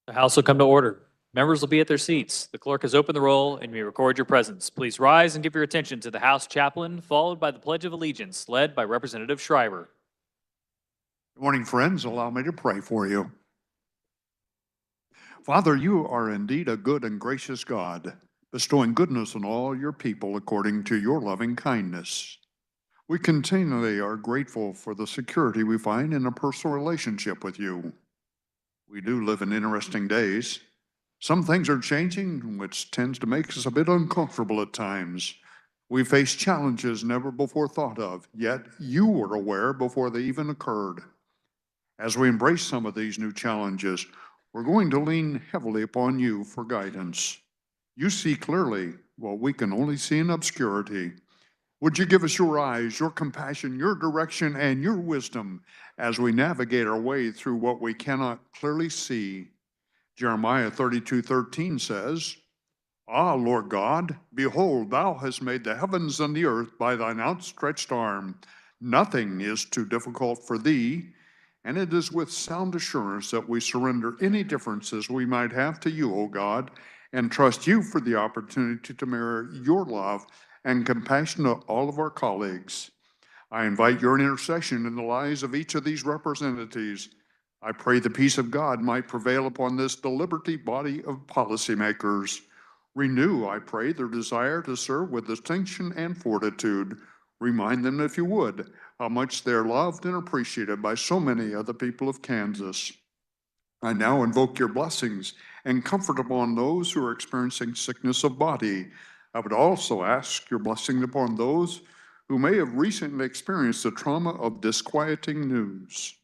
The House will come to order. Members will be at their seats. The clerk has opened the roll and you may record your presence. Please rise and give your attention to the House chaplain, followed by the Pledge of Allegiance, led by Representative Schreiber. Good morning, friends. Allow me to pray for you. Father, you are indeed a good and gracious God, bestowing goodness on all your people according to your loving kindness. We continually are grateful for the security we find in a personal relationship with you. We do live in interesting days. Some things are changing, which tends to make us a bit uncomfortable at times. We face challenges never before thought of, yet you were aware before they even occurred. As we embrace some of these new challenges, we're going to lean heavily upon you for guidance. You see clearly what we can only see in obscurity. Would you give us your eyes, your compassion, your direction, and your wisdom as we navigate our way through what we cannot clearly see? Jeremiah 32:13 says, Ah, Lord God, behold, thou hast made the heavens and the earth by thine outstretched arm. Nothing is too difficult for thee. And it is with sound assurance that we surrender any differences we might have to you, O God, and trust you for the opportunity to mirror your love and compassion to all of our colleagues. I invite your intercession in the lives of each of these representatives. I pray the peace of God might prevail upon this deliberative body of policymakers. Renew, I pray, their desire to serve with distinction and fortitude. Remind them, if you would, how much they're loved and appreciated by so many of the people of Kansas. I now invoke your blessings and comfort upon those who are experiencing sickness of body. I would also ask your blessing upon those who may have recently experienced the trauma of disquieting news.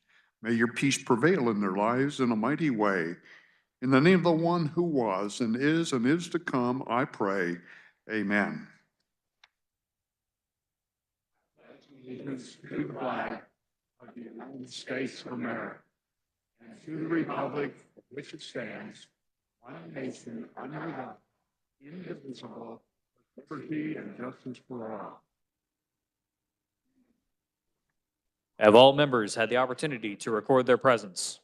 May your peace prevail in their lives in a mighty way. In the name of the one who was and is to come, I pray. Amen. Allegiance to the flag of the United States of America and to the republic for which it stands, one nation under God, indivisible, with liberty and justice for all. Have all members had the opportunity to record their presence?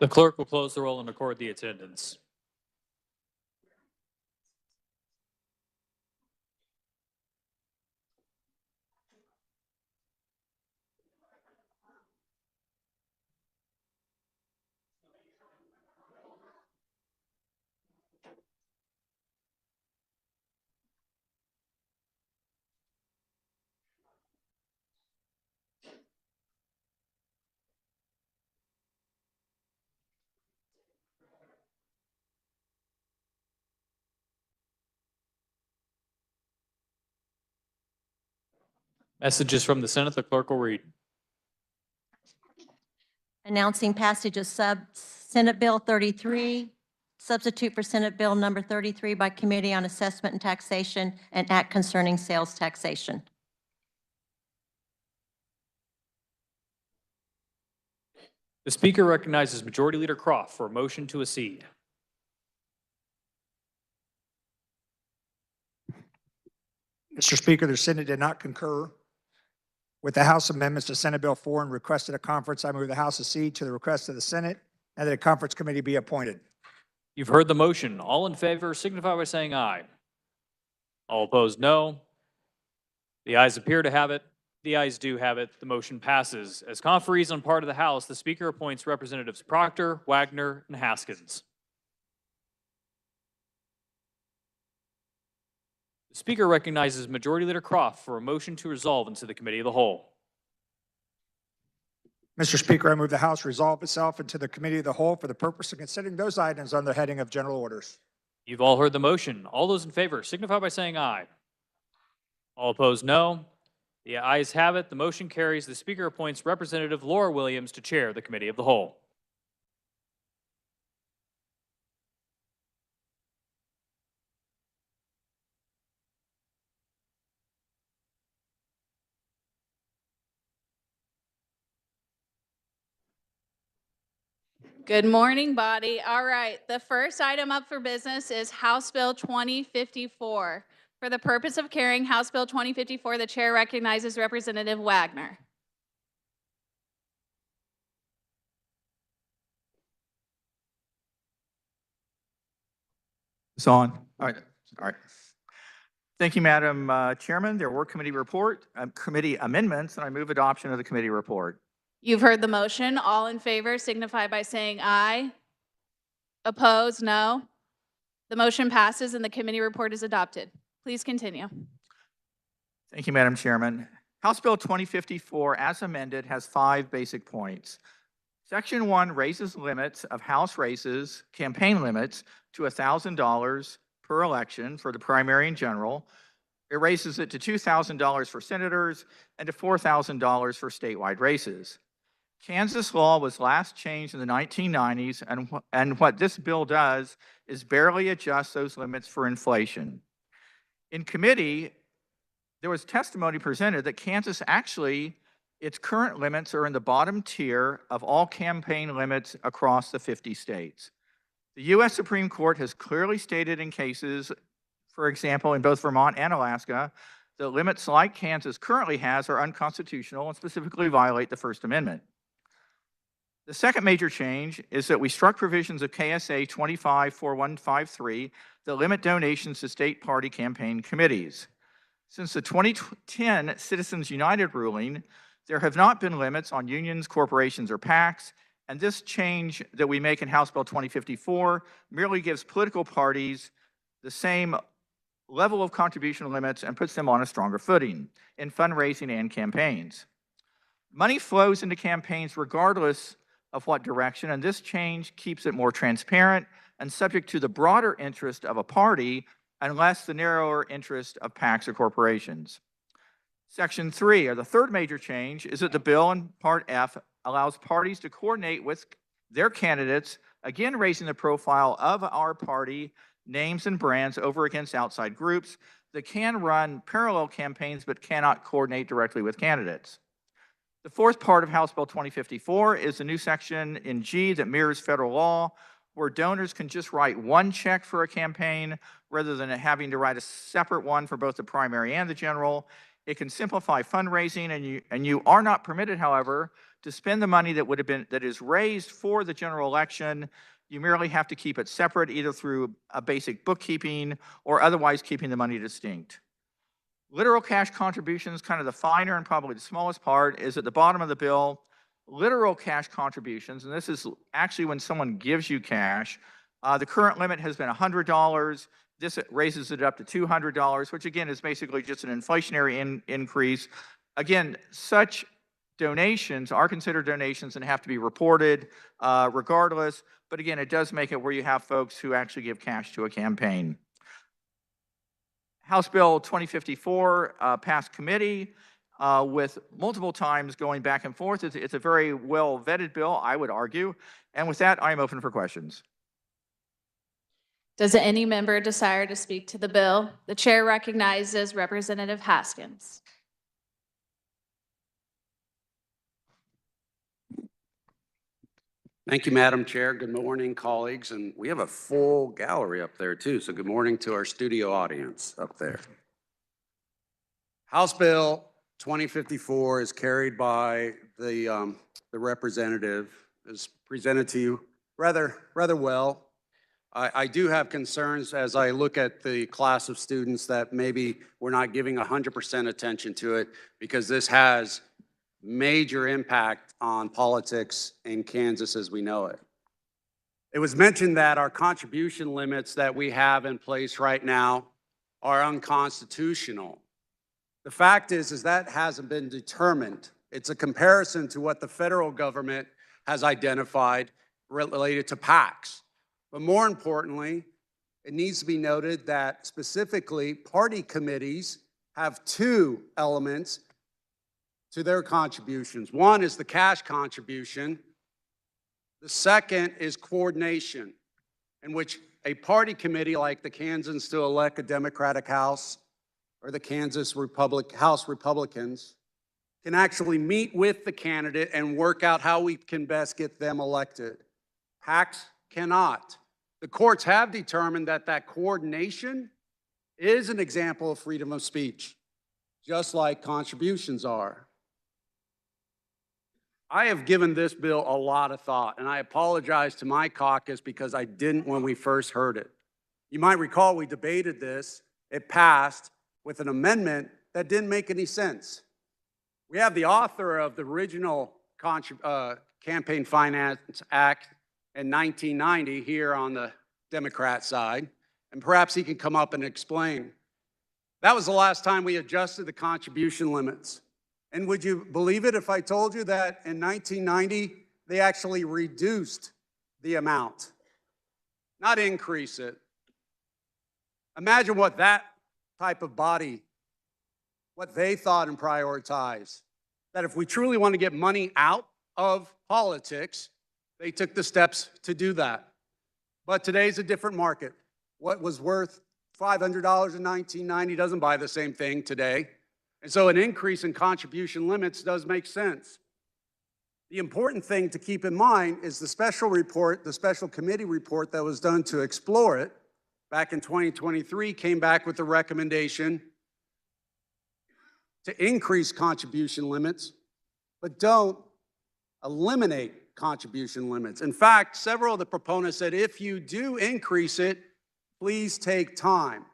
The clerk will close the roll and record the attendance. Messages from the Senate, the clerk will read. Announcing passage of Senate Bill 33, substitute for Senate Bill number 33 by Committee on Assessment and Taxation and Act concerning sales taxation. The Speaker recognizes Majority Leader Croft for a motion to accede. Mr. Speaker, the Senate did not concur with the House amendments to Senate Bill 4 and requested a conference. I move the House accede to the request of the Senate and that a conference committee be appointed. You've heard the motion. All in favor signify by saying aye. All opposed, no. The ayes appear to have it. The ayes do have it. The motion passes. As conferees on part of the House, the Speaker appoints Representatives Proctor, Wagner, and Haskins. The Speaker recognizes Majority Leader Croft for a motion to resolve into the Committee of the Whole. Mr. Speaker, I move the House resolve itself into the Committee of the Whole for the purpose of considering those items on the heading of general orders. You've all heard the motion. All those in favor signify by saying aye. All opposed, no. The ayes have it. The motion carries. The Speaker appoints Representative Laura Williams to chair the Committee of the Whole. Good morning, body. All right, the first item up for business is House Bill 2054. For the purpose of carrying House Bill 2054, the chair recognizes Representative Wagner. It's on. All right. All right. Thank you, Madam Chairman. There were committee amendments, and I move adoption of the committee report. You've heard the motion. All in favor signify by saying aye. Opposed, no. The motion passes and the committee report is adopted. Please continue. Thank you, Madam Chairman. House Bill 2054, as amended, has 5 basic points. Section 1 raises limits of House races, campaign limits, to $1,000 per election for the primary and general. It raises it to $2,000 for senators and to $4,000 for statewide races. Kansas law was last changed in the 1990s, and what this bill does is barely adjust those limits for inflation. In committee, there was testimony presented that Kansas actually, its current limits are in the bottom tier of all campaign limits across the 50 states. The U.S. Supreme Court has clearly stated in cases, for example, in both Vermont and Alaska, that limits like Kansas currently has are unconstitutional and specifically violate the First Amendment. The second major change is that we struck provisions of KSA 254153 that limit donations to state party campaign committees. Since the 2010 Citizens United ruling, there have not been limits on unions, corporations, or PACs, and this change that we make in House Bill 2054 merely gives political parties the same level of contribution limits and puts them on a stronger footing in fundraising and campaigns. Money flows into campaigns regardless of what direction, and this change keeps it more transparent and subject to the broader interest of a party and less the narrower interest of PACs or corporations. Section 3, or the third major change, is that the bill in Part F allows parties to coordinate with their candidates, again raising the profile of our party, names and brands over against outside groups that can run parallel campaigns but cannot coordinate directly with candidates. The fourth part of House Bill 2054 is a new section in G that mirrors federal law, where donors can just write one check for a campaign rather than having to write a separate one for both the primary and the general. It can simplify fundraising, and you are not permitted, however, to spend the money that is raised for the general election. You merely have to keep it separate, either through a basic bookkeeping or otherwise keeping the money distinct. Literal cash contributions, kind of the finer and probably the smallest part, is at the bottom of the bill. Literal cash contributions, and this is actually when someone gives you cash. The current limit has been $100. This raises it up to $200, which again is basically just an inflationary increase. Again, such donations are considered donations and have to be reported regardless. But again, it does make it where you have folks who actually give cash to a campaign. House Bill 2054 passed committee with multiple times going back and forth. It's a very well vetted bill, I would argue. And with that, I am open for questions. Does any member desire to speak to the bill? The chair recognizes Representative Haskins. Thank you, Madam Chair. Good morning, colleagues. And we have a full gallery up there too. So good morning to our studio audience up there. House Bill 2054 is carried by the representative, is presented to you rather well. I do have concerns as I look at the class of students that maybe we're not giving 100% attention to it, because this has major impact on politics in Kansas as we know it. It was mentioned that our contribution limits that we have in place right now are unconstitutional. The fact is that hasn't been determined It's a comparison to what the federal government has identified related to PACs. But more importantly, it needs to be noted that specifically party committees have two elements to their contributions. One is the cash contribution. The second is coordination, in which a party committee like the Kansans to elect a Democratic House or the Kansas House Republicans can actually meet with the candidate and work out how we can best get them elected. PACs cannot. The courts have determined that that coordination is an example of freedom of speech, just like contributions are. I have given this bill a lot of thought, and I apologize to my caucus because I didn't when we first heard it. You might recall we debated this. It passed with an amendment that didn't make any sense. We have the author of the original Campaign Finance Act in 1990 here on the Democrat side, and perhaps he can come up and explain. That was the last time we adjusted the contribution limits. And would you believe it if I told you that in 1990, they actually reduced the amount, not increase it? Imagine what that type of body, what they thought and prioritized. That if we truly want to get money out of politics, they took the steps to do that. But today's a different market. What was worth $500 in 1990 doesn't buy the same thing today. And so an increase in contribution limits does make sense. The important thing to keep in mind is the special report, the special committee report that was done to explore it back in 2023 came back with the recommendation to increase contribution limits, but don't eliminate contribution limits. In fact, several of the proponents said if you do increase it, please take time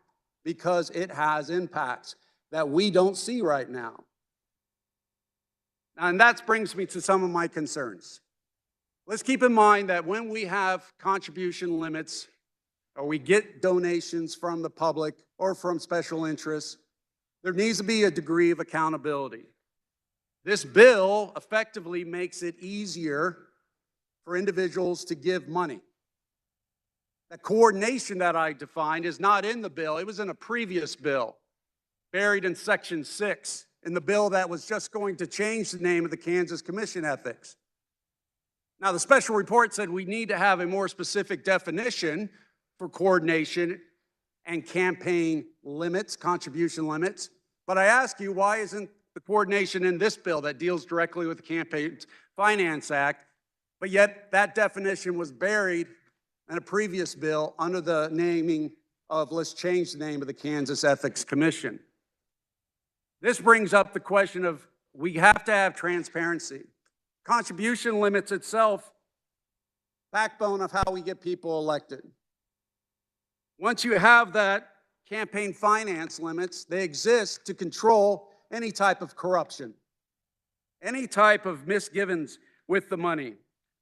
because it has impacts that we don't see right now. And that brings me to some of my concerns. Let's keep in mind that when we have contribution limits or we get donations from the public or from special interests, there needs to be a degree of accountability. This bill effectively makes it easier for individuals to give money. The coordination that I defined is not in the bill. It was in a previous bill, buried in Section 6, in the bill that was just going to change the name of the Kansas Commission Ethics. Now, the special report said we need to have a more specific definition for coordination and campaign limits, contribution limits. But I ask you, why isn't the coordination in this bill that deals directly with the Campaign Finance Act, but yet that definition was buried in a previous bill under the naming of, let's change the name of the Kansas Ethics Commission. This brings up the question of we have to have transparency. Contribution limits itself, backbone of how we get people elected. Once you have that campaign finance limits, they exist to control any type of corruption, any type of misgivings with the money,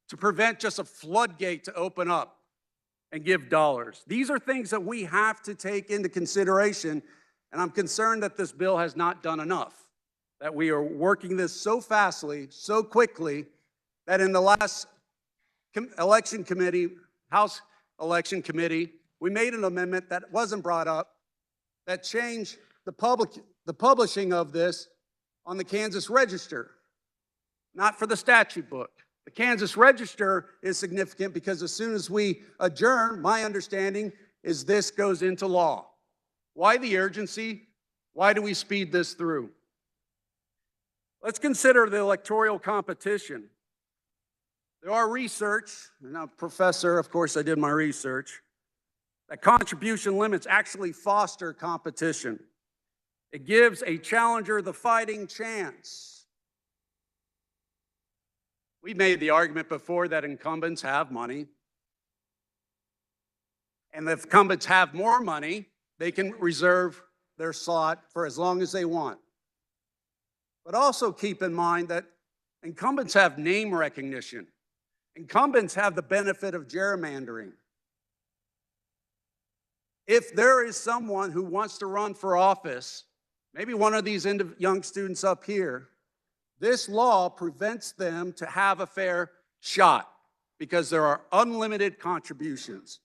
to prevent just a floodgate to open up and give dollars. These are things that we have to take into consideration, and I'm concerned that this bill has not done enough, that we are working this so fastly, so quickly, that in the last election committee, House election committee, we made an amendment that wasn't brought up that changed the publishing of this on the Kansas Register, not for the statute book. The Kansas Register is significant because as soon as we adjourn, my understanding is this goes into law. Why the urgency? Why do we speed this through? Let's consider the electoral competition. There are research, and I'm a professor, of course I did my research, that contribution limits actually foster competition. It gives a challenger the fighting chance. We made the argument before that incumbents have money. And if incumbents have more money, they can reserve their slot for as long as they want. But also keep in mind that incumbents have name recognition. Incumbents have the benefit of gerrymandering. If there is someone who wants to run for office, maybe one of these young students up here, This law prevents them to have a fair shot because there are unlimited contributions.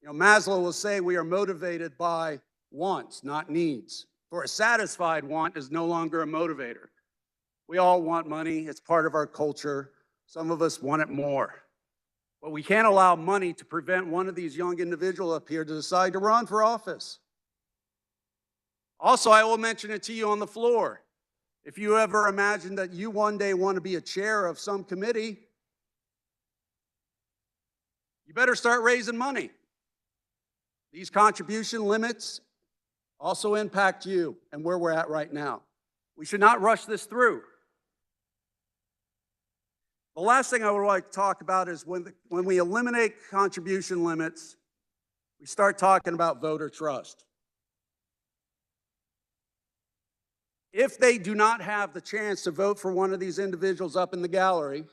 You know, Maslow will say we are motivated by wants, not needs. For a satisfied want is no longer a motivator. We all want money. It's part of our culture. Some of us want it more. But we can't allow money to prevent one of these young individuals up here to decide to run for office. Also, I will mention it to you on the floor. If you ever imagine that you one day want to be a chair of some committee, you better start raising money. These contribution limits also impact you and where we're at right now. We should not rush this through. The last thing I would like to talk about is when we eliminate contribution limits, we start talking about voter trust. If they do not have the chance to vote for one of these individuals up in the gallery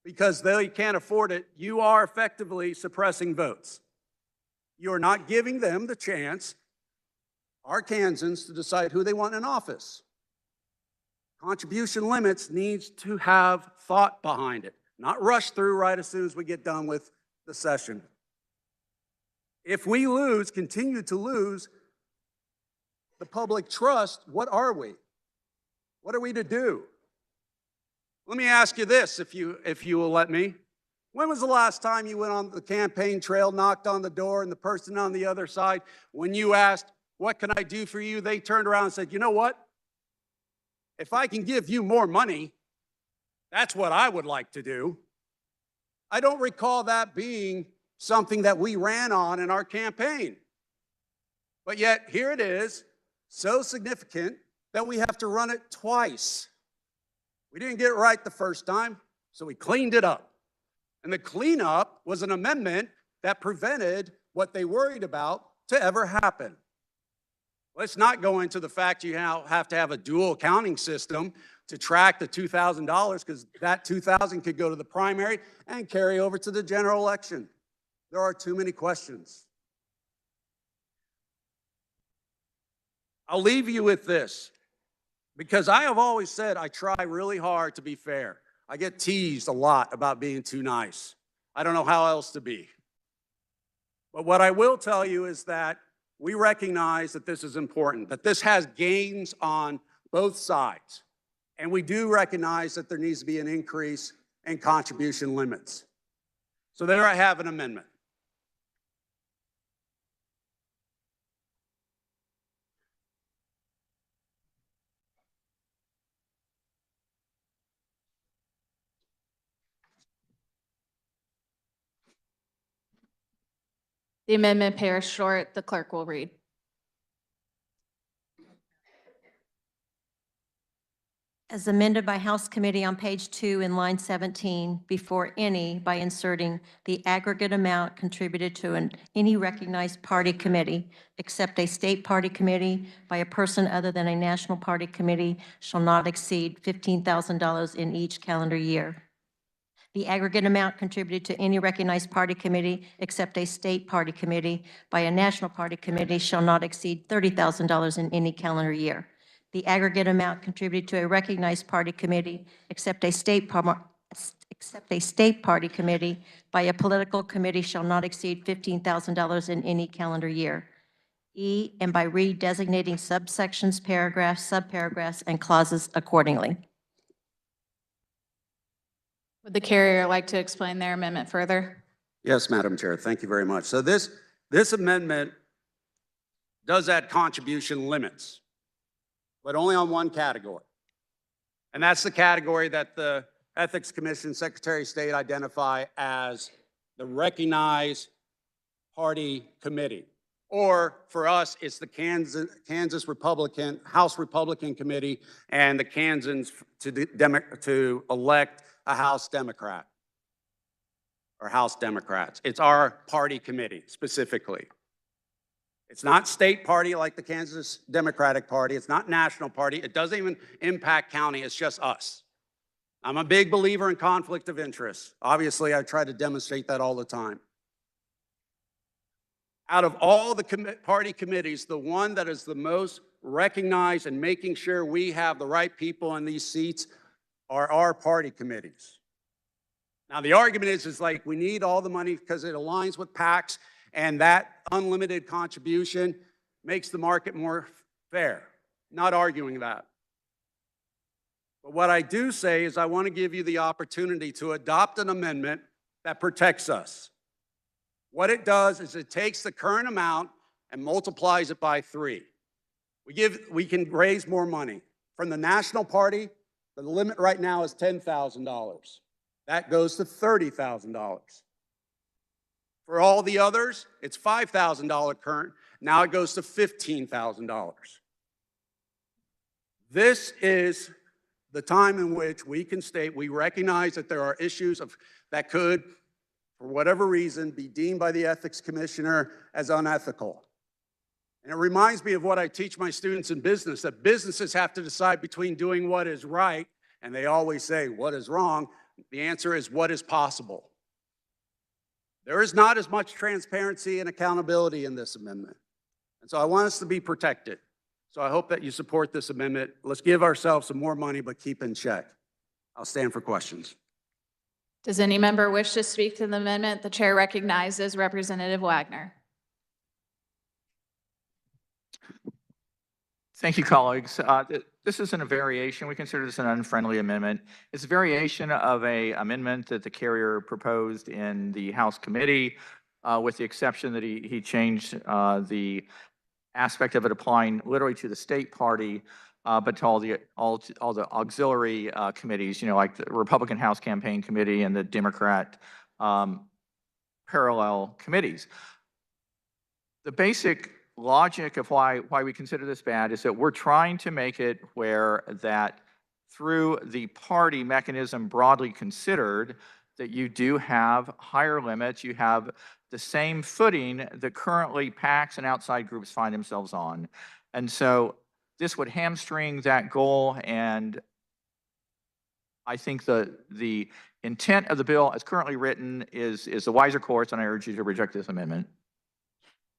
because they can't afford it, you are effectively suppressing votes. You are not giving them the chance, our Kansans, to decide who they want in office. Contribution limits needs to have thought behind it, not rush through right as soon as we get done with the session. If we continue to lose the public trust, what are we? What are we to do? Let me ask you this, if you will let me. When was the last time you went on the campaign trail, knocked on the door, and the person on the other side, when you asked, what can I do for you? They turned around and said, you know what? If I can give you more money, that's what I would like to do. I don't recall that being something that we ran on in our campaign. But yet, here it is, so significant that we have to run it twice. We didn't get it right the first time, so we cleaned it up. And the cleanup was an amendment that prevented what they worried about to ever happen. Let's not go into the fact you now have to have a dual accounting system to track the $2,000, because that $2,000 could go to the primary and carry over to the general election. There are too many questions. I'll leave you with this, because I have always said I try really hard to be fair. I get teased a lot about being too nice. I don't know how else to be. But what I will tell you is that we recognize that this is important, that this has gains on both sides. And we do recognize that there needs to be an increase in contribution limits. So there I have an amendment. The amendment pairs short. The clerk will read. As amended by House Committee on page 2 in line 17, before any, by inserting the aggregate amount contributed to any recognized party committee, except a state party committee by a person other than a national party committee, shall not exceed $15,000 in each calendar year. The aggregate amount contributed to any recognized party committee, except a state party committee by a national party committee, shall not exceed $30,000 in any calendar year. The aggregate amount contributed to a recognized party committee, except a state party committee by a political committee, shall not exceed $15,000 in any calendar year. E, and by redesignating subsections, paragraphs, subparagraphs, and clauses accordingly. Would the carrier like to explain their amendment further? Yes, Madam Chair, thank you very much. So this amendment does add contribution limits, but only on one category. And that's the category that the Ethics Commission Secretary of State identify as the recognized party committee. Or for us, it's the Kansas Republican, House Republican Committee, and the Kansans to elect a House Democrat or House Democrats. It's our party committee specifically. It's not state party like the Kansas Democratic Party. It's not national party. It doesn't even impact county. It's just us. I'm a big believer in conflict of interest. Obviously, I try to demonstrate that all the time. Out of all the party committees, the one that is the most recognize and making sure we have the right people in these seats are our party committees. Now, the argument is like, we need all the money because it aligns with PACs, and that unlimited contribution makes the market more fair. Not arguing that. But what I do say is I want to give you the opportunity to adopt an amendment that protects us. What it does is it takes the current amount and multiplies it by 3. We can raise more money. From the national party, the limit right now is $10,000. That goes to $30,000. For all the others, it's $5,000 current. Now it goes to $15,000. This is the time in which we can state we recognize that there are issues that could, for whatever reason, be deemed by the ethics commissioner as unethical. And it reminds me of what I teach my students in business, that businesses have to decide between doing what is right, and they always say, what is wrong? The answer is what is possible. There is not as much transparency and accountability in this amendment. And so I want us to be protected. So I hope that you support this amendment. Let's give ourselves some more money, but keep in check. I'll stand for questions. Does any member wish to speak to the amendment? The chair recognizes Representative Wagner. Thank you, colleagues. This isn't a variation. We consider this an unfriendly amendment. It's a variation of an amendment that the carrier proposed in the House committee, with the exception that he changed the aspect of it applying literally to the state party, but to all the auxiliary committees, like the Republican House Campaign Committee and the Democrat parallel committees. The basic logic of why we consider this bad is that we're trying to make it where that through the party mechanism broadly considered, that you do have higher limits, you have the same footing that currently PACs and outside groups find themselves on. And so this would hamstring that goal, and I think the intent of the bill as currently written is the wiser course, and I urge you to reject this amendment.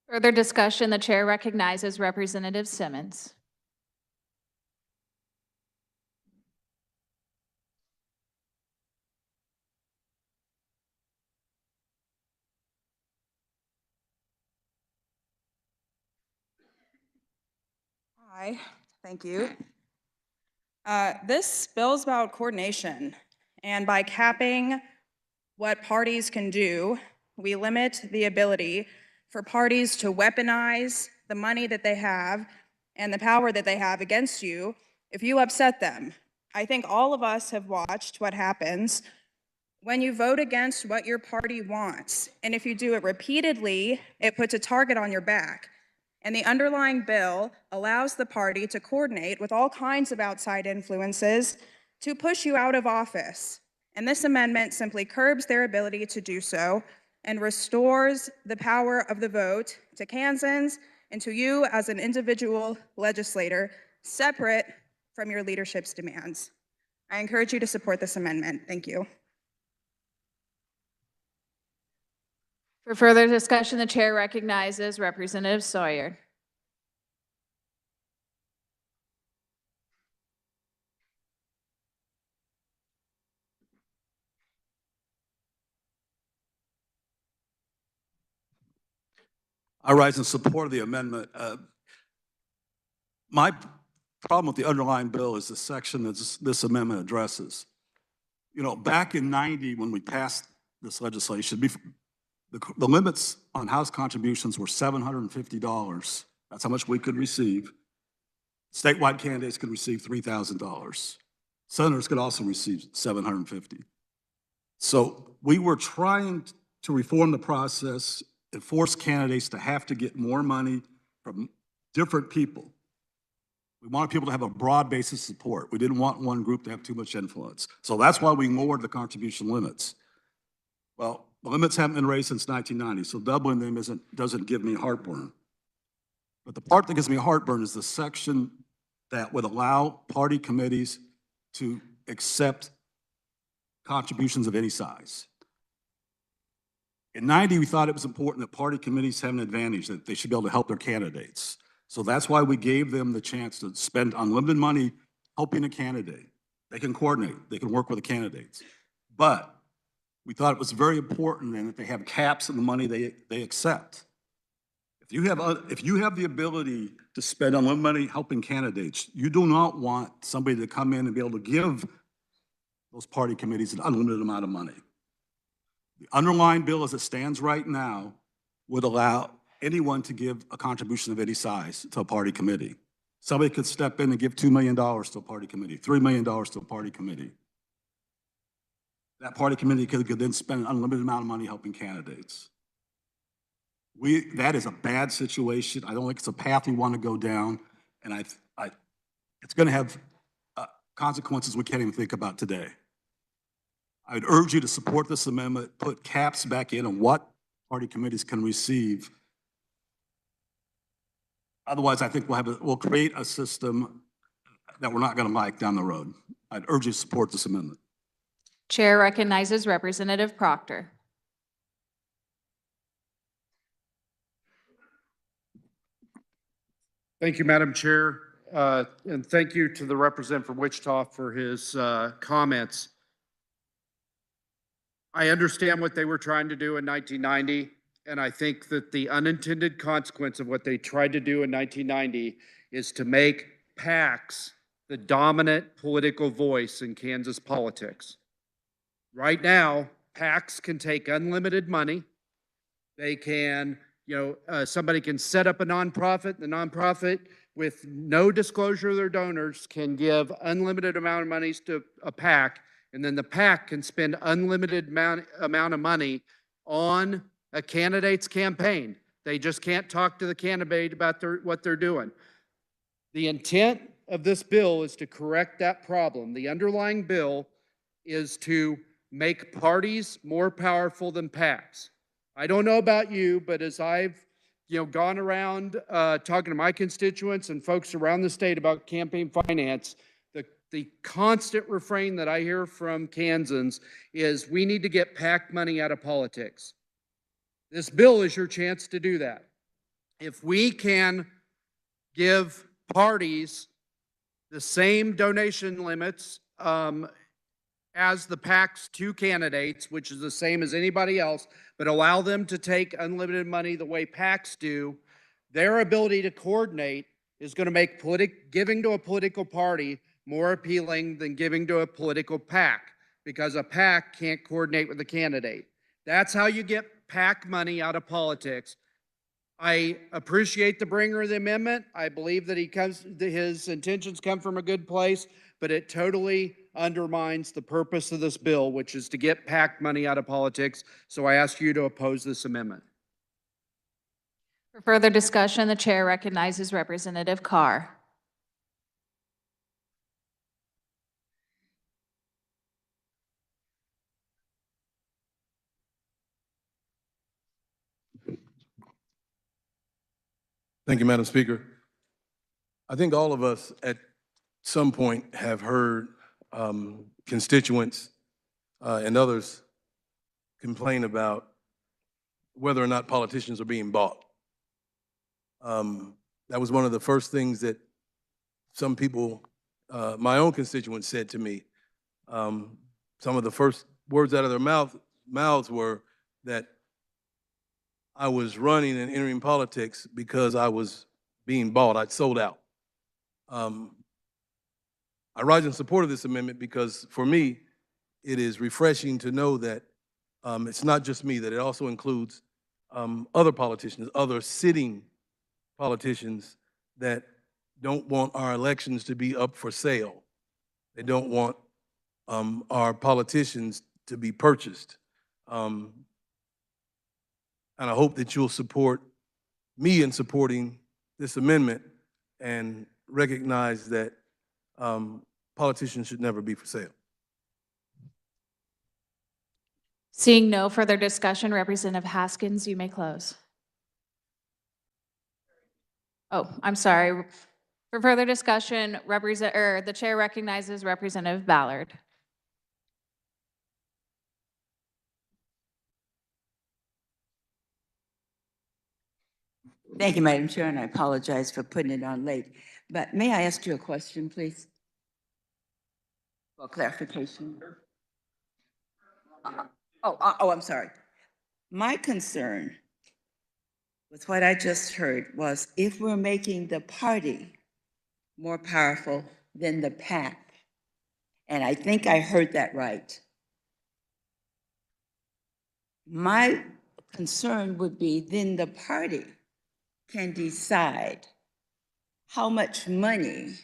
Further discussion, the chair recognizes Representative Simmons. Hi, thank you. This bill is about coordination, and by capping what parties can do, we limit the ability for parties to weaponize the money that they have and the power that they have against you if you upset them. I think all of us have watched what happens when you vote against what your party wants, and if you do it repeatedly, it puts a target on your back. And the underlying bill allows the party to coordinate with all kinds of outside influences to push you out of office. And this amendment simply curbs their ability to do so and restores the power of the vote to Kansans and to you as an individual legislator, separate from your leadership's demands. I encourage you to support this amendment. Thank you. For further discussion, the chair recognizes Representative Sawyer. I rise in support of the amendment. My problem with the underlying bill is the section that this amendment addresses. Back in '90, when we passed this legislation, the limits on House contributions were $750. That's how much we could receive. Statewide candidates could receive $3,000. Senators could also receive $750. So we were trying to reform the process and force candidates to have to get more money from different people. We wanted people to have a broad base of support. We didn't want one group to have too much influence. So that's why we lowered the contribution limits. Well, the limits haven't been raised since 1990, so doubling them doesn't give me heartburn. But the part that gives me heartburn is the section that would allow party committees to accept contributions of any size. In '90, we thought it was important that party committees have an advantage, that they should be able to help their candidates. So that's why we gave them the chance to spend unlimited money helping a candidate. They can coordinate, they can work with the candidates. But we thought it was very important then that they have caps on the money they accept. If you have the ability to spend unlimited money helping candidates, you do not want somebody to come in and be able to give those party committees an unlimited amount of money. The underlying bill as it stands right now would allow anyone to give a contribution of any size to a party committee. Somebody could step in and give $2 million to a party committee, $3 million to a party committee. That party committee could then spend an unlimited amount of money helping candidates. That is a bad situation. I don't think it's a path we want to go down, and it's going to have consequences we can't even think about today. I'd urge you to support this amendment, put caps back in on what party committees can receive. Otherwise, I think we'll create a system that we're not going to like down the road. I'd urge you to support this amendment. Chair recognizes Representative Proctor. Thank you, Madam Chair, and thank you to the representative from Wichita for his comments. I understand what they were trying to do in 1990, and I think that the unintended consequence of what they tried to do in 1990 is to make PACs the dominant political voice in Kansas politics. Right now, PACs can take unlimited money. They can, somebody can set up a nonprofit. The nonprofit, with no disclosure of their donors, can give unlimited amount of monies to a PAC, and then the PAC can spend unlimited amount of money on a candidate's campaign. They just can't talk to the candidate about what they're doing. The intent of this bill is to correct that problem. The underlying bill is to make parties more powerful than PACs. I don't know about you, but as I've gone around talking to my constituents and folks around the state about campaign finance, the constant refrain that I hear from Kansans is we need to get PAC money out of politics. This bill is your chance to do that. If we can give parties the same donation limits as the PACs to candidates, which is the same as anybody else, but allow them to take unlimited money the way PACs do, their ability to coordinate is going to make giving to a political party more appealing than giving to a political PAC, because a PAC can't coordinate with the candidate. That's how you get PAC money out of politics. I appreciate the bringer of the amendment. I believe that his intentions come from a good place, but it totally undermines the purpose of this bill, which is to get PAC money out of politics. So I ask you to oppose this amendment. For further discussion, the chair recognizes Representative Carr. Thank you, Madam Speaker. I think all of us at some point have heard constituents and others complain about whether or not politicians are being bought. That was one of the first things that some people, my own constituents, said to me. Some of the first words out of their mouths were that I was running and entering politics because I was being bought. I'd sold out. I rise in support of this amendment because for me, it is refreshing to know that it's not just me, that it also includes other politicians, other sitting politicians that don't want our elections to be up for sale. They don't want our politicians to be purchased. And I hope that you'll support me in supporting this amendment and recognize that politicians should never be for sale. Seeing no further discussion, Representative Haskins, you may close. Oh, I'm sorry. For further discussion, the chair recognizes Representative Ballard. Thank you, Madam Chair, and I apologize for putting it on late. But may I ask you a question, please? For clarification. I'm sorry. My concern with what I just heard was if we're making the party more powerful than the PAC, and I think I heard that right. My concern would be then the party can decide how much money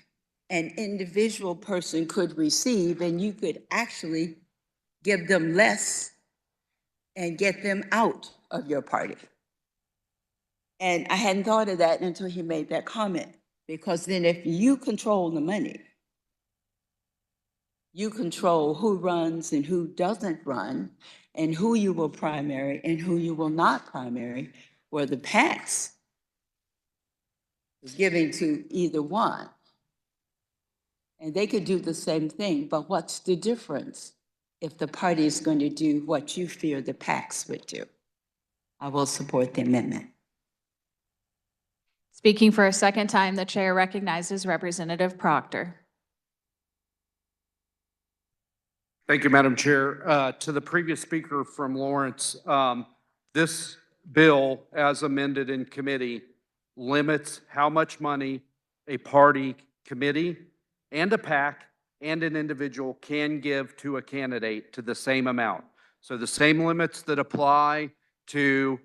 an individual person could receive, and you could actually give them less and get them out of your party. And I hadn't thought of that until he made that comment, because then if you control the money, you control who runs and who doesn't run, and who you will primary and who you will not primary, where the PACs is giving to either one. And they could do the same thing, but what's the difference if the party is going to do what you fear the PACs would do? I will support the amendment. Speaking for a second time, the chair recognizes Representative Proctor. Thank you, Madam Chair. To the previous speaker from Lawrence, this bill, as amended in committee, limits how much money a party committee and a PAC and an individual can give to a candidate to the same amount. So the same limits that apply to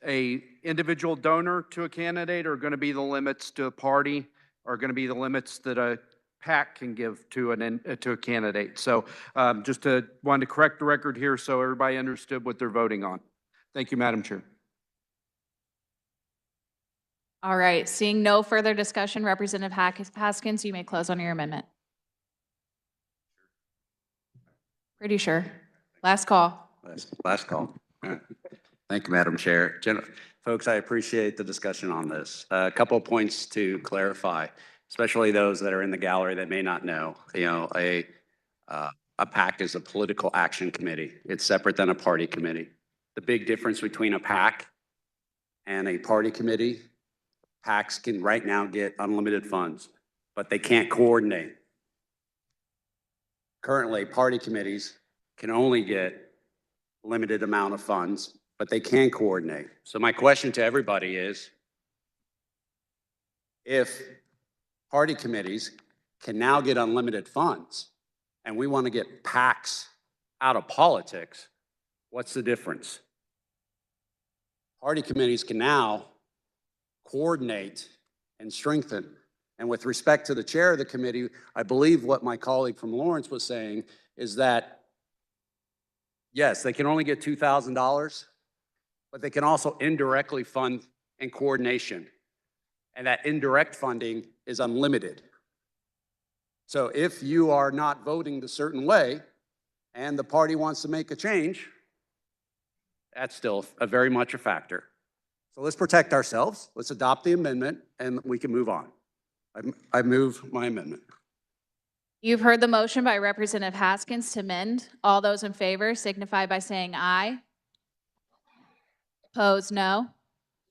a individual donor to a candidate are going to be the limits to a party, are going to be the limits that a PAC can give to a candidate. So just wanted to correct the record here so everybody understood what they're voting on. Thank you, Madam Chair. All right, seeing no further discussion, Representative Haskins, you may close on your amendment. Pretty sure. Last call. Last call. Thank you, Madam Chair. Folks, I appreciate the discussion on this. A couple of points to clarify, especially those that are in the gallery that may not know. You know, a PAC is a political action committee. It's separate than a party committee. The big difference between a PAC and a party committee, PACs can right now get unlimited funds, but they can't coordinate. Currently, party committees can only get limited amount of funds, but they can coordinate. So my question to everybody is, if party committees can now get unlimited funds and we want to get PACs out of politics, what's the difference? Party committees can now coordinate and strengthen. And with respect to the chair of the committee, I believe what my colleague from Lawrence was saying is that, yes, they can only get $2,000, but they can also indirectly fund and coordination. And that indirect funding is unlimited. So if you are not voting the certain way and the party wants to make a change, that's still very much a factor. So let's protect ourselves. Let's adopt the amendment and we can move on. I move my amendment. You've heard the motion by Representative Haskins to amend. All those in favor signify by saying aye. Opposed, no.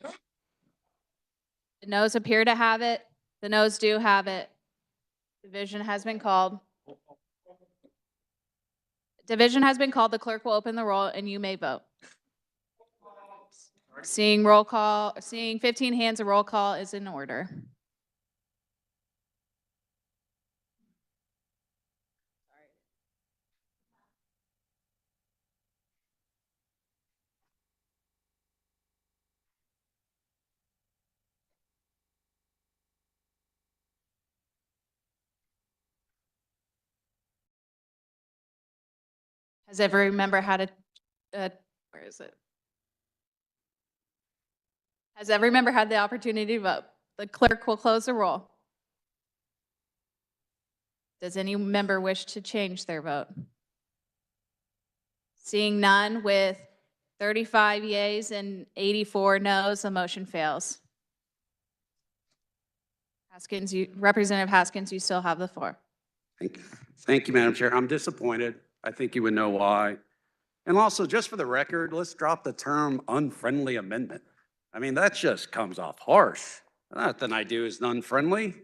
The noes appear to have it. The noes do have it. Division has been called. Division has been called. The clerk will open the roll and you may vote. Seeing roll call, seeing 15 hands, a roll call is in order. Has every member had where is it? Has every member had the opportunity to vote? The clerk will close the roll. Does any member wish to change their vote? Seeing none, with 35 yeas and 84 noes, the motion fails. Haskins, Representative Haskins, you still have the floor. Thank you, Madam Chair. I'm disappointed. I think you would know why. And also, just for the record, let's drop the term unfriendly amendment. I mean, that just comes off harsh. Nothing I do is unfriendly.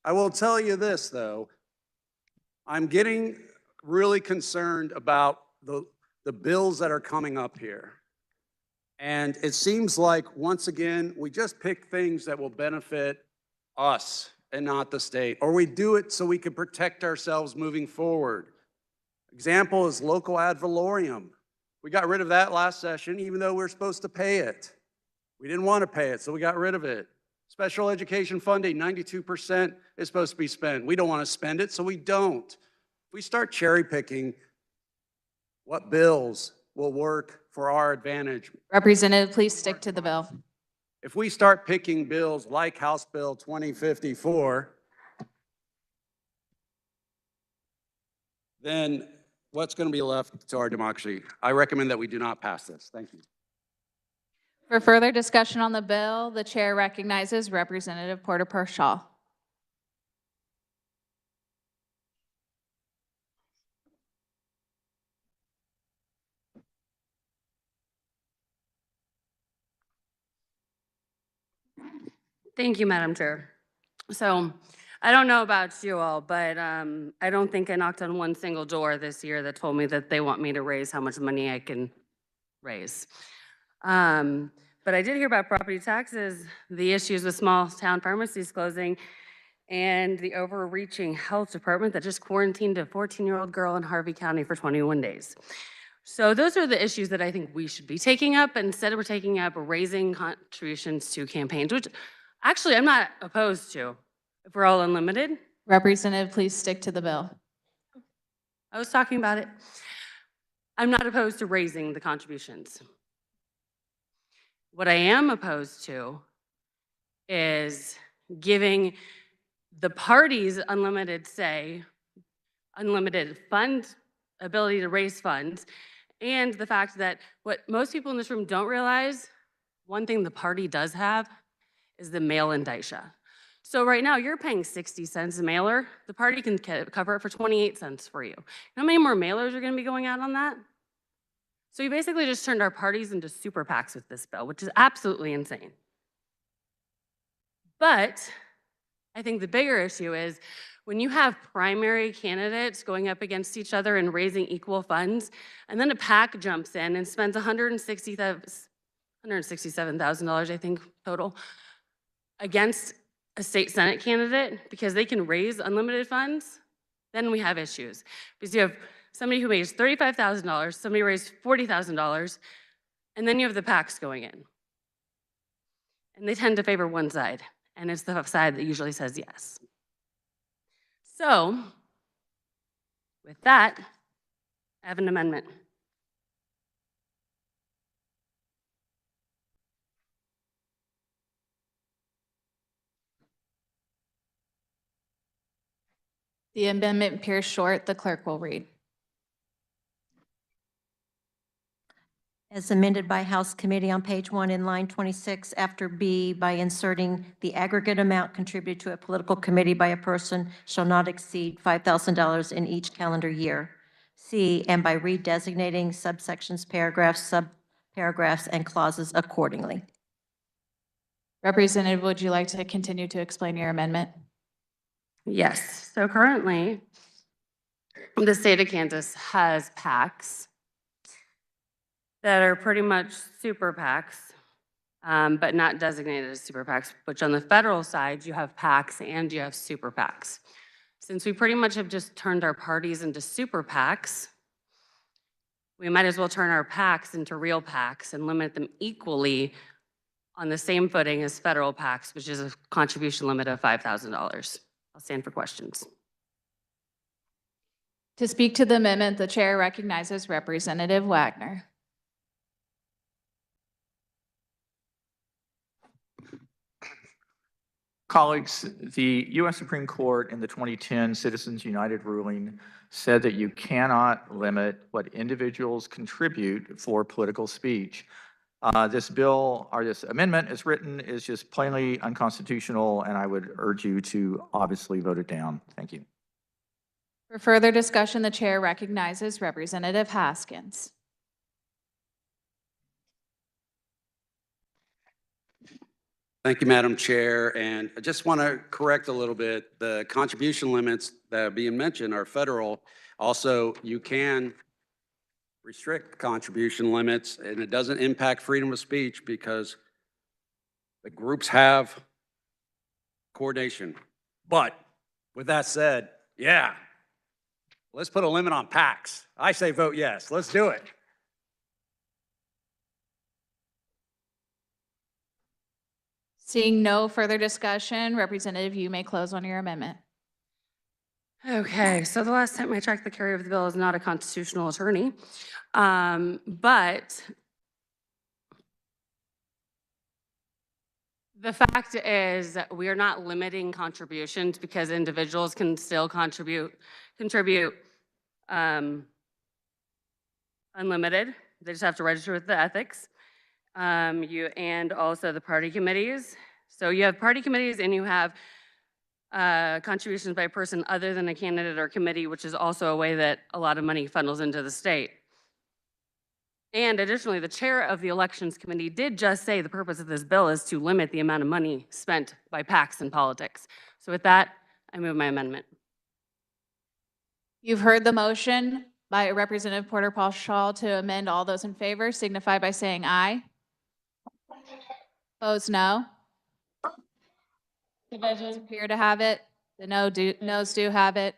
I will tell you this, though. I'm getting really concerned about the bills that are coming up here. And it seems like, once again, we just pick things that will benefit us and not the state, or we do it so we can protect ourselves moving forward. Example is local ad valorem. We got rid of that last session, even though we were supposed to pay it. We didn't want to pay it, so we got rid of it. Special education funding, 92% is supposed to be spent. We don't want to spend it, so we don't. If we start cherry picking what bills will work for our advantage. Representative, please stick to the bill. If we start picking bills like House Bill 2054, then what's going to be left to our democracy? I recommend that we do not pass this. Thank you. For further discussion on the bill, the chair recognizes Representative Porter-Pershaw. Thank you, Madam Chair. So I don't know about you all, but I don't think I knocked on one single door this year that told me that they want me to raise how much money I can raise. But I did hear about property taxes, the issues with small town pharmacies closing, and the overreaching health department that just quarantined a 14-year-old girl in Harvey County for 21 days. So those are the issues that I think we should be taking up. Instead, we're taking up raising contributions to campaigns, which actually I'm not opposed to if we're all unlimited. Representative, please stick to the bill. I was talking about it. I'm not opposed to raising the contributions. What I am opposed to is giving the parties unlimited say, unlimited ability to raise funds, and the fact that what most people in this room don't realize, one thing the party does have is the mail-in DISHA. So right now you're paying 60 cents a mailer. The party can cover it for 28 cents for you. You know how many more mailers are gonna be going out on that? So you basically just turned our parties into super PACs with this bill, which is absolutely insane. But I think the bigger issue is when you have primary candidates going up against each other and raising equal funds, and then a PAC jumps in and spends $167,000, I think, total, against a state Senate candidate because they can raise unlimited funds, then we have issues. Because you have somebody who raised $35,000, somebody raised $40,000, and then you have the PACs going in. And they tend to favor one side, and it's the side that usually says yes. So, with that, I have an amendment. The amendment appears short. The clerk will read. As amended by House Committee on page 1 in line 26 after B, by inserting the aggregate amount contributed to a political committee by a person shall not exceed $5,000 in each calendar year. C, and by redesignating subsections, paragraphs, subparagraphs, and clauses accordingly. Representative, would you like to continue to explain your amendment? Yes, so currently, the state of Kansas has PACs that are pretty much super PACs, but not designated as super PACs, which on the federal side, you have PACs and you have super PACs. Since we pretty much have just turned our parties into super PACs, we might as well turn our PACs into real PACs and limit them equally on the same footing as federal PACs, which is a contribution limit of $5,000. I'll stand for questions. To speak to the amendment, the chair recognizes Representative Wagner. Colleagues, the U.S. Supreme Court in the 2010 Citizens United ruling said that you cannot limit what individuals contribute for political speech. This bill, or this amendment as written, is just plainly unconstitutional, and I would urge you to obviously vote it down. Thank you. For further discussion, the chair recognizes Representative Haskins. Thank you, Madam Chair. And I just want to correct a little bit. The contribution limits that are being mentioned are federal. Also, you can restrict contribution limits, and it doesn't impact freedom of speech because the groups have coordination. But with that said, yeah, let's put a limit on PACs. I say vote yes. Let's do it. Seeing no further discussion, Representative, you may close on your amendment. Okay, so the last time I checked, the carrier of the bill is not a constitutional attorney. But the fact is that we are not limiting contributions because individuals can still contribute unlimited. They just have to register with the ethics. And also the party committees. So you have party committees and you have contributions by a person other than a candidate or committee, which is also a way that a lot of money funnels into the state. And additionally, the chair of the elections committee did just say the purpose of this bill is to limit the amount of money spent by PACs in politics. So with that, I move my amendment. You've heard the motion by Representative Porter Paul Shaw to amend. All those in favor signify by saying aye. Opposed, no. Divisions appear to have it. The noes do have it.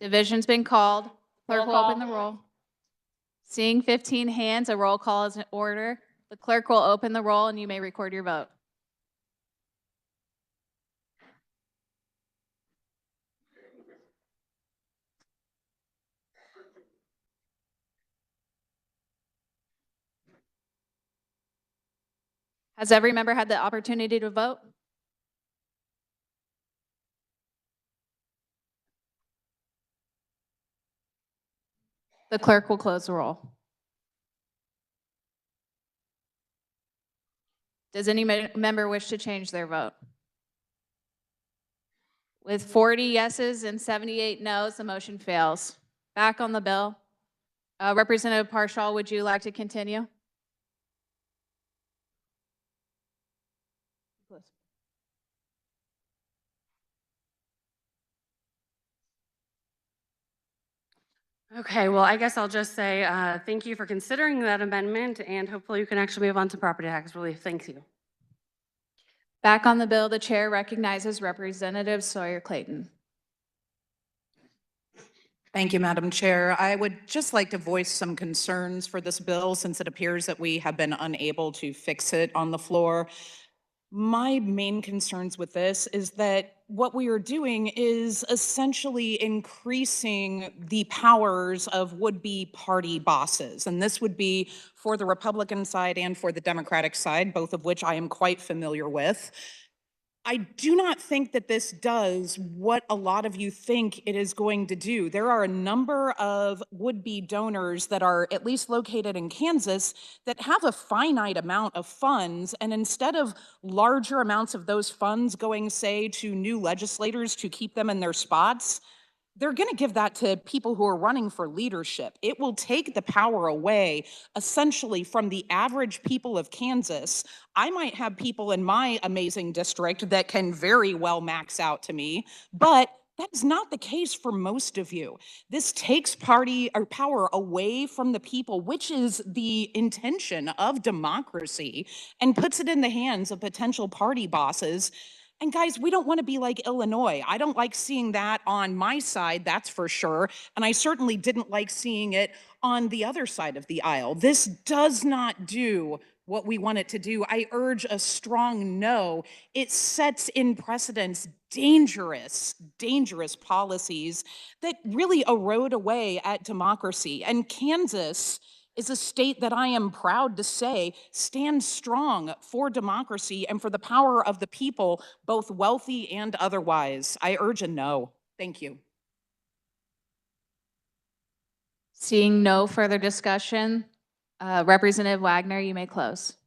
Division's been called. Clerk will open the roll. Seeing 15 hands, a roll call is in order. The clerk will open the roll and you may record your vote. Has every member had the opportunity to vote? The clerk will close the roll. Does any member wish to change their vote? With 40 yeses and 78 noes, the motion fails. Back on the bill. Representative Parshall, would you like to continue? Okay, well, I guess I'll just say thank you for considering that amendment, and hopefully you can actually move on to property tax relief. Thank you. Back on the bill, the chair recognizes Representative Sawyer Clayton. Thank you, Madam Chair. I would just like to voice some concerns for this bill since it appears that we have been unable to fix it on the floor. My main concerns with this is that what we are doing is essentially increasing the powers of would-be party bosses. And this would be for the Republican side and for the Democratic side, both of which I am quite familiar with. I do not think that this does what a lot of you think it is going to do. There are a number of would-be donors that are at least located in Kansas that have a finite amount of funds, and instead of larger amounts of those funds going, say, to new legislators to keep them in their spots, they're going to give that to people who are running for leadership. It will take the power away, essentially, from the average people of Kansas. I might have people in my amazing district that can very well max out to me, but that's not the case for most of you. This takes party or power away from the people, which is the intention of democracy, and puts it in the hands of potential party bosses. And guys, we don't want to be like Illinois. I don't like seeing that on my side, that's for sure. And I certainly didn't like seeing it on the other side of the aisle. This does not do what we want it to do. I urge a strong no. It sets in precedence dangerous, dangerous policies that really erode away at democracy. And Kansas is a state that I am proud to say stands strong for democracy and for the power of the people, both wealthy and otherwise. I urge a no. Thank you. Seeing no further discussion, Representative Wagner, you may close.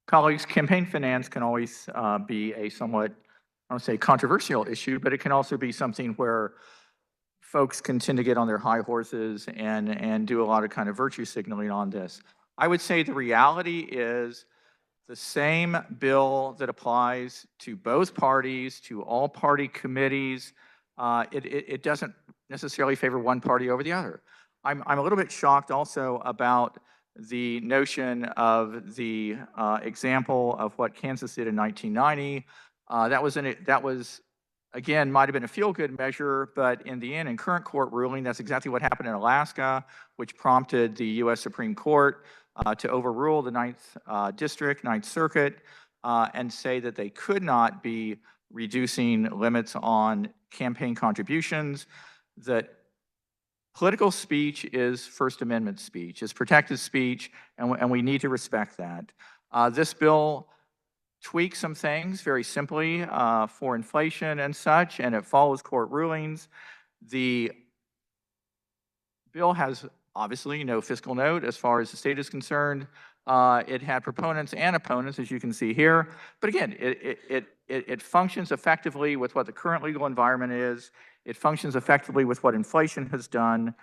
Colleagues, campaign finance can always be a somewhat, I don't say controversial issue, but it can also be something where folks can tend to get on their high horses and do a lot of kind of virtue signaling on this. I would say the reality is the same bill that applies to both parties, to all party committees. It doesn't necessarily favor one party over the other. I'm a little bit shocked also about the notion of the example of what Kansas did in 1990. That was, again, might have been a feel-good measure, but in the end, in current court ruling, that's exactly what happened in Alaska, which prompted the U.S. Supreme Court to overrule the Ninth Circuit, and say that they could not be reducing limits on campaign contributions, that political speech is First Amendment speech, is protected speech, and we need to respect that. This bill tweaks some things very simply for inflation and such, and it follows court rulings. The bill has obviously no fiscal note as far as the state is concerned. It had proponents and opponents, as you can see here. But again, it functions effectively with what the current legal environment is. It functions effectively with what inflation has done.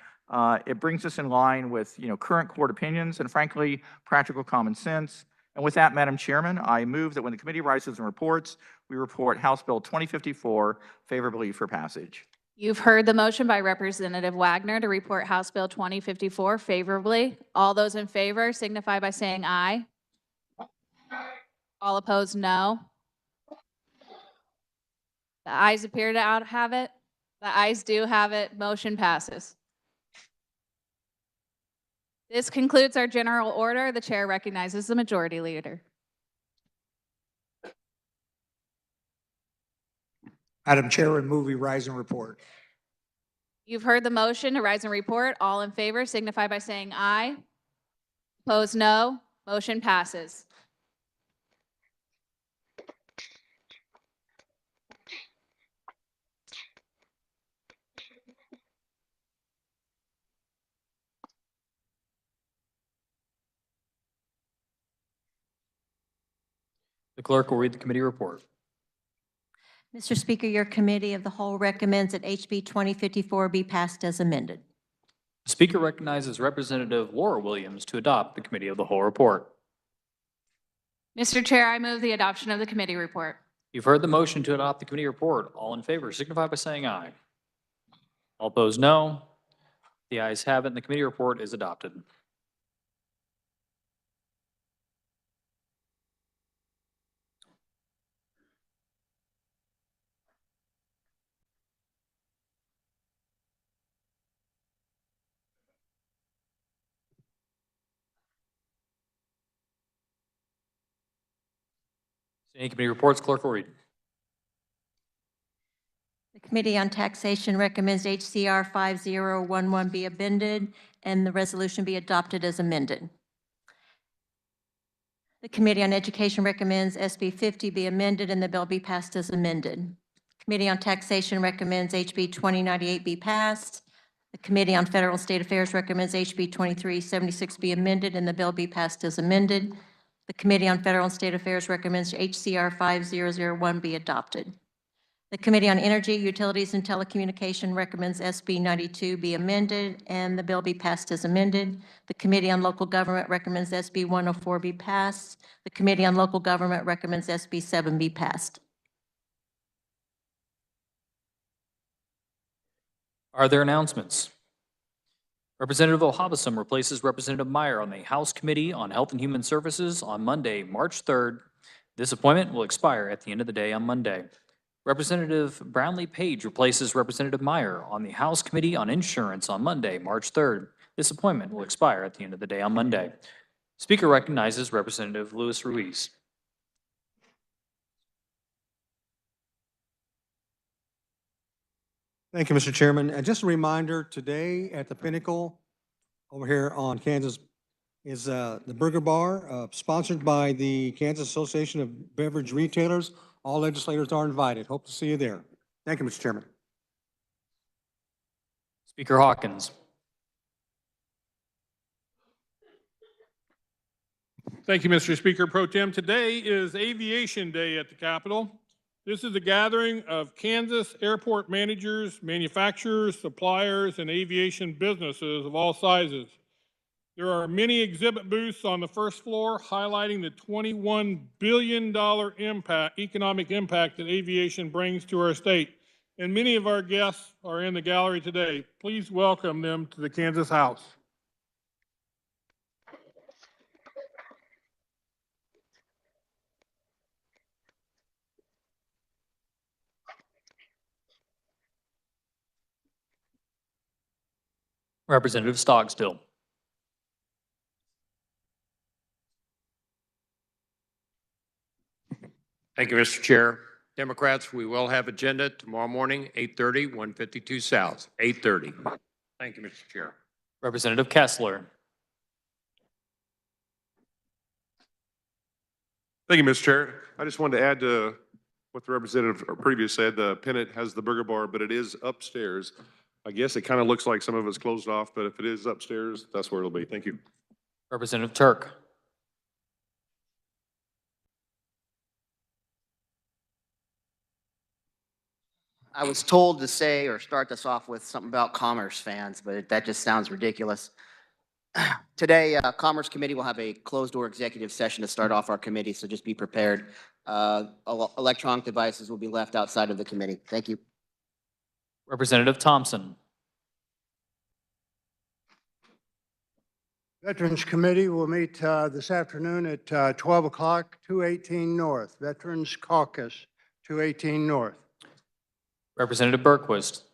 It brings us in line with current court opinions and, frankly, practical common sense. And with that, Madam Chairman, I move that when the committee rises and reports, we report House Bill 2054 favorably for passage. You've heard the motion by Representative Wagner to report House Bill 2054 favorably. All those in favor signify by saying aye. All opposed, no. The ayes appear to have it. The ayes do have it. Motion passes. This concludes our general order. The chair recognizes the majority leader. Madam Chair, I move we rise and report. You've heard the motion to rise and report. All in favor signify by saying aye. Opposed, no. Motion passes. The clerk will read the committee report. Mr. Speaker, your committee of the whole recommends that HB 2054 be passed as amended. The Speaker recognizes Representative Laura Williams to adopt the committee of the whole report. Mr. Chair, I move the adoption of the committee report. You've heard the motion to adopt the committee report. All in favor signify by saying aye. All opposed, no. The ayes have it, and the committee report is adopted. Any committee reports, clerk will read. The Committee on Taxation recommends HCR 5011 be amended and the resolution be adopted as amended. The Committee on Education recommends SB 50 be amended and the bill be passed as amended. Committee on Taxation recommends HB 2098 be passed. The Committee on Federal and State Affairs recommends HB 2376 be amended and the bill be passed as amended. The Committee on Federal and State Affairs recommends HCR 5001 be adopted. The Committee on Energy, Utilities, and Telecommunication recommends SB 92 be amended and the bill be passed as amended. The Committee on Local Government recommends SB 104 be passed. The Committee on Local Government recommends SB 7 be passed. Are there announcements? Representative O'Hobson replaces Representative Meyer on the House Committee on Health and Human Services on Monday, March 3rd. This appointment will expire at the end of the day on Monday. Representative Brownlee Page replaces Representative Meyer on the House Committee on Insurance on Monday, March 3rd. This appointment will expire at the end of the day on Monday. Speaker recognizes Representative Luis Ruiz. Thank you, Mr. Chairman. And just a reminder, today at the Pinnacle over here on Kansas is the Burger Bar, sponsored by the Kansas Association of Beverage Retailers. All legislators are invited. Hope to see you there. Thank you, Mr. Chairman. Speaker Hawkins. Thank you, Mr. Speaker Pro Tem. Today is Aviation Day at the Capitol. This is a gathering of Kansas airport managers, manufacturers, suppliers, and aviation businesses of all sizes. There are many exhibit booths on the first floor highlighting the $21 billion economic impact that aviation brings to our state. And many of our guests are in the gallery today. Please welcome them to the Kansas House. Representative Stockstill. Thank you, Mr. Chair. Democrats, we will have agenda tomorrow morning, 8:30, 152 South, 8:30. Thank you, Mr. Chair. Representative Kessler. Thank you, Mr. Chair. I just wanted to add to what the representative previous said. The Pennant has the burger bar, but it is upstairs. I guess it kind of looks like some of it's closed off, but if it is upstairs, that's where it'll be. Thank you. Representative Turk. I was told to say or start this off with something about Commerce fans, but that just sounds ridiculous. Today, Commerce Committee will have a closed-door executive session to start off our committee, so just be prepared. Electronic devices will be left outside of the committee. Thank you. Representative Thompson. Veterans Committee will meet this afternoon at 12 o'clock, 218 North. Veterans Caucus, 218 North. Representative Berquist.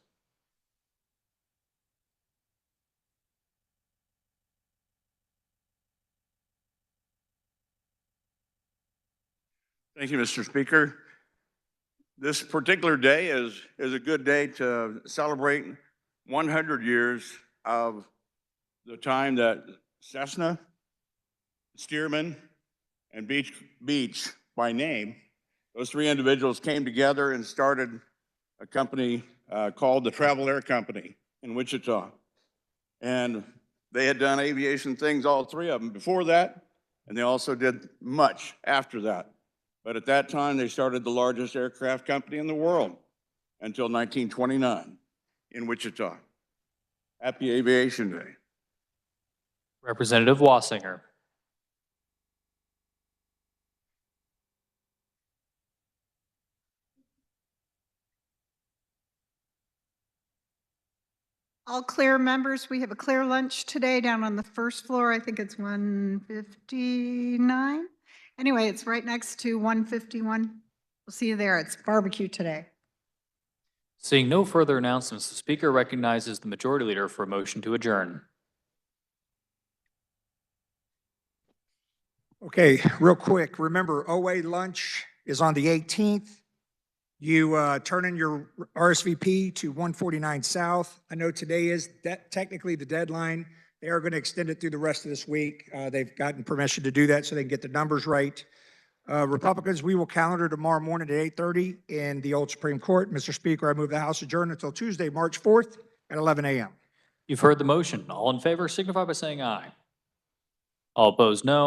Thank you, Mr. Speaker. This particular day is a good day to celebrate 100 years of the time that Cessna, Stearman, and Beach by name, those three individuals came together and started a company called the Travel Air Company in Wichita. And they had done aviation things, all three of them, before that, and they also did much after that. But at that time, they started the largest aircraft company in the world until 1929 in Wichita. Happy Aviation Day. Representative Wassinger. All clear members, we have a clear lunch today down on the first floor. I think it's 159. Anyway, it's right next to 151. We'll see you there. It's barbecue today. Seeing no further announcements, the Speaker recognizes the Majority Leader for a motion to adjourn. Okay, real quick, remember OA lunch is on the 18th. You turn in your RSVP to 149 South. I know today is technically the deadline. They are going to extend it through the rest of this week. They've gotten permission to do that so they can get the numbers right. Republicans, we will calendar tomorrow morning at 8:30 in the old Supreme Court. Mr. Speaker, I move the House adjourn until Tuesday, March 4th at 11 a.m. You've heard the motion. All in favor signify by saying aye. All opposed, no.